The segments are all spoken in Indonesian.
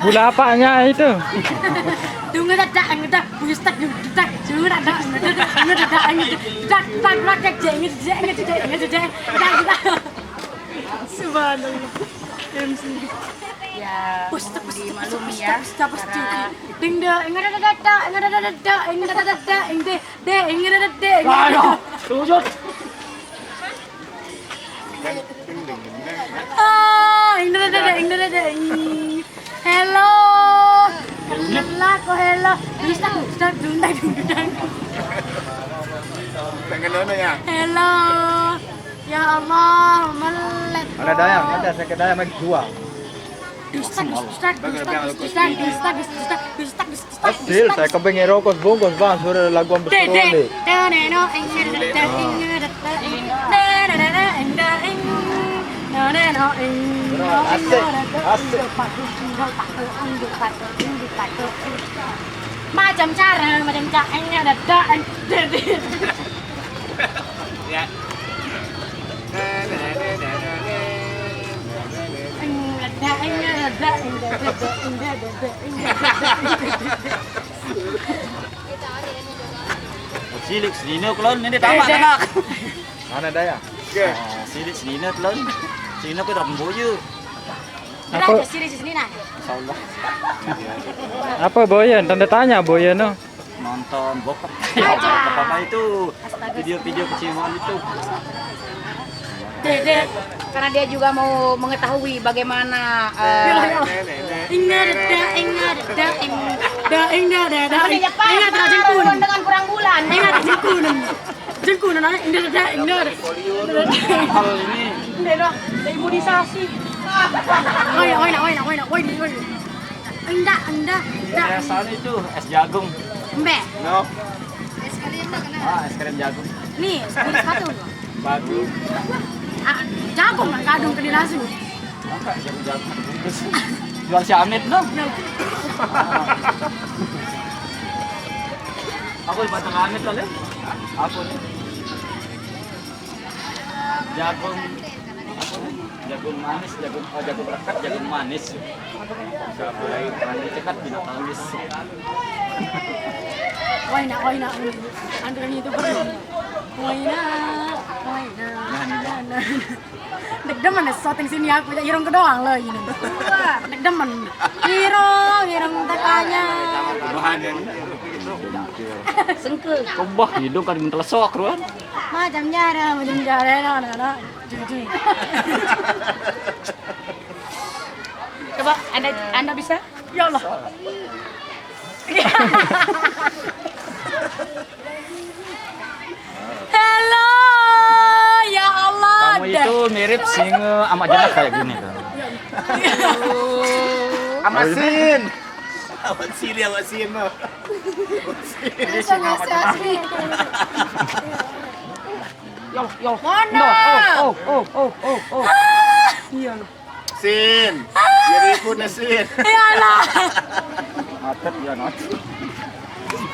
Gula apanya itu? Tunggu dadak ngeda bustak dadak tunggu dadak subhanallah. MC Ya, pustak dimaklumi ya. cara ding de ngada dadak Sujud. hello kenal ko hello bustak dundang ya. hello ya Allah melet Ada dayang, ada saya ke dayang lagi dua. Hasil saya kepengen rokok bungkus bang, sudah laguan bersolek. Macam cara ada Ya. Silik selina kelon ini tamak tamak. Mana dayang? Silik selina kelon. Selina ko tak boyo. Apa sini nah. Insyaallah Apa Boyan? Tanda tanya Boyan no. nonton bokep. Apa itu? Video-video keciuman itu. Dede, karena dia juga mau mengetahui bagaimana dengan kurang bulan. Hal ini Imunisasi. biasanya itu es jagung. Mbe, No. Es krim jagung. nih, sepatu. Bagus. Jagung nggak kadung ke dinasi. Enggak jagung bungkus. Jual si Amit no. Aku di Batang Amit kali. Aku nih. Jagung jagung manis, jagung rekat, jagung manis. Manis cekat bina tangis. Why na. Andang itu bro. Why na. Degdemen shooting sini aku ya irong kedoang loh ini. Degdemen. Irong tekanya. Bahannya Sengke. Kobah hidung kan mentelesok ruan. Macam jara. Jujur. Coba Anda bisa? Ya Allah. Hello, ya Allah. Kamu itu mirip singa sama jenak kayak gini kan. amasin. Amasin mah. Yo. Mana? Oh. Iya. Sin. Diriku na sin. Ya Allah. Matet ya not.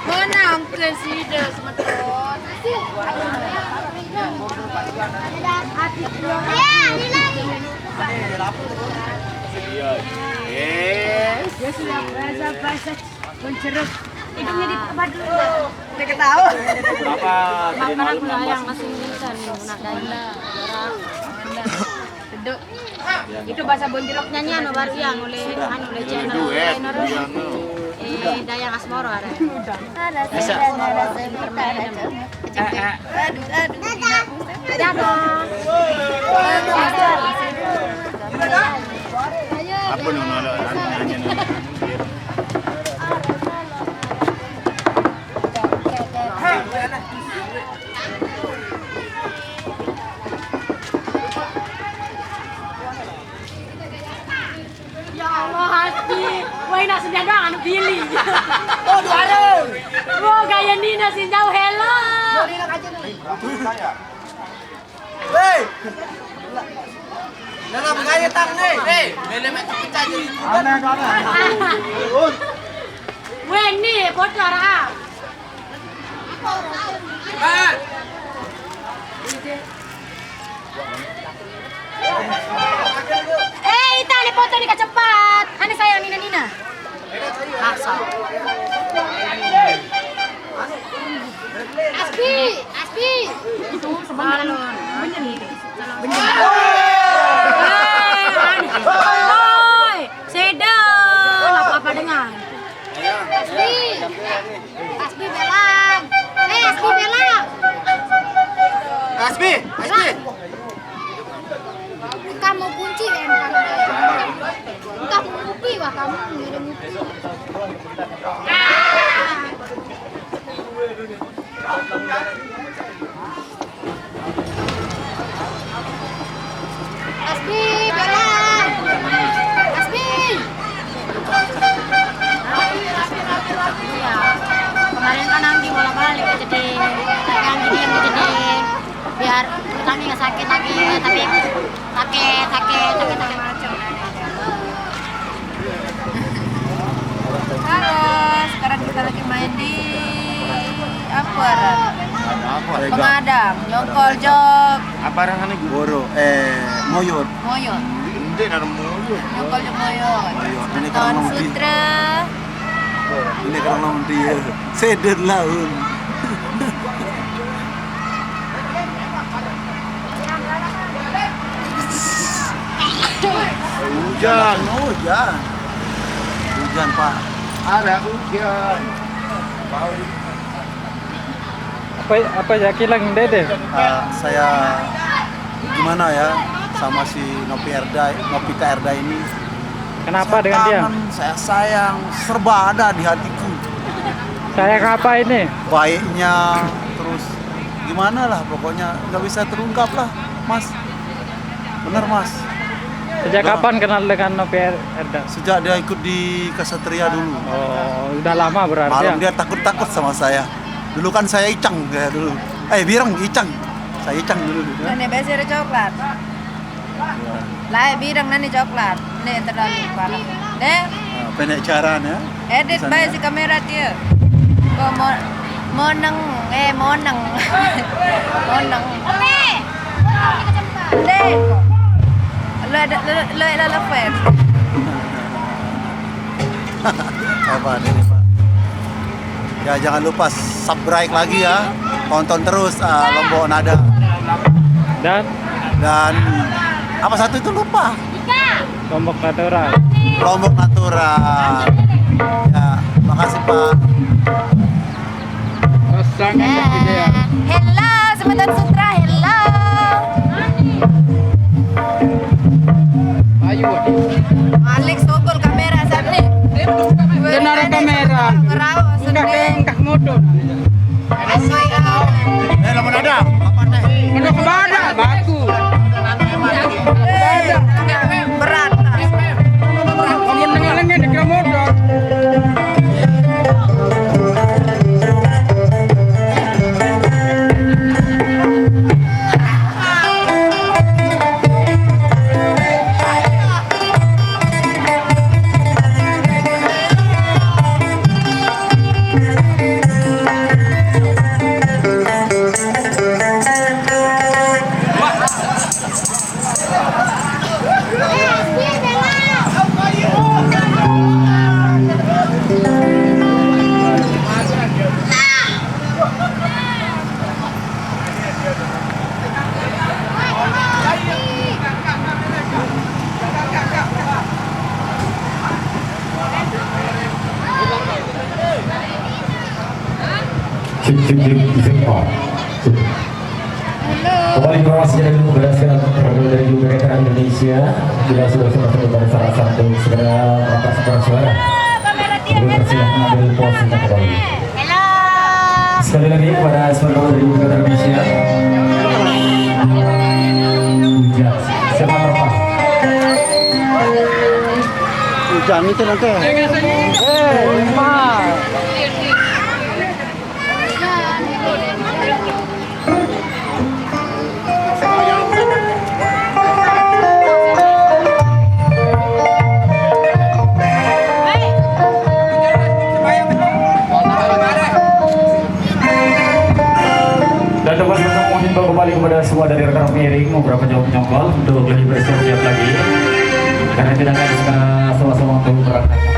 Mana ang presida semeton? Yes. Dia sudah bahasa mencerut. Hidungnya ditebak dulu. Dia ketawa. Kenapa tadi malam nambah? Masih kan Duduk. Itu bahasa bonjerok nyanyian baru yang oleh channel Dayang Asmoro ada. Apa nona nanya Ya Allah hati. Wah nak senja doang anu pilih. Oh duareng. Oh gaya Nina sinjau hello. Hei. Nana begaya tang nih. Hei, mele mek pecah jadi. Ana. Weh ni bocor ah. Cepat. Tali foto ni cepat. Ani sayang Nina. Asbi belang. Asbi belang. Asbi. Kamu kunci kan? Kamu ngupi wah kamu ngirim ngupi. Asbi belang. Asbi. Iya. Kemarin kan Anggi bolak-balik jadi Anggi diam jadi biar kami nggak sakit lagi tapi sakit macam. Halo, sekarang kita lagi main di apa? Pemadam, nyongkol jok. Apa rangan ini boro? Moyot. Moyot. Hindi na moyot. Nyongkol jok moyot. Ini Ton karang sutra. Ini karang dia. Sedet laun. Hujan Pak. Ada hujan. Apa ya kilang Dede? Saya gimana ya sama si Novita Erda ini. Kenapa Saya dengan dia? kangen, saya sayang, serba ada di hatiku. Sayang apa ini? Baiknya, terus gimana lah pokoknya nggak bisa terungkap lah, Mas. Bener Mas. Sejak kapan kenal dengan Novi Erda? Sejak dia ikut di Kesatria dulu. Oh, udah lama berarti Malam ya? dia takut-takut sama saya. Dulu kan saya Icang kayak dulu. Birang Icang. Saya Icang dulu. Nani biasa ada coklat. Lah bidang nani coklat. Nih terlalu parah. Deh, Pendek caranya. edit Sana. bae si kamera dia. Kok moneng. Moneng. Deh. Lo ada fans. Apa ini Pak? Ya jangan lupa subscribe lagi ya. Tonton terus Lombok Nada. Dan apa satu itu lupa? Lombok Natural. Lombok Natural. Ya, makasih Pak. Hello, Semeton Sutra. Hello. Alex sokol kamera sana. Benar kamera. Ngerawas Engkak motor. Lombok Nada. Apa nih? Mana kemana? Bagus. berat. Kamu dengar-dengar di motor. Kembali informasi dari berdasarkan perkembangan dari Mereka Indonesia, bila sudah semakin pada salah satu segera merapat sekarang suara. Sebelum bersiap mengambil posisi kembali. Sekali lagi kepada seluruh dari Mereka Indonesia. Hujan, siapa berapa? Hujan itu nanti. Dan dapat mengimbau kembali kepada semua dari rekan miring beberapa jauh penyongkol untuk lebih bersiap-siap lagi karena tidak akan sama-sama untuk berangkat.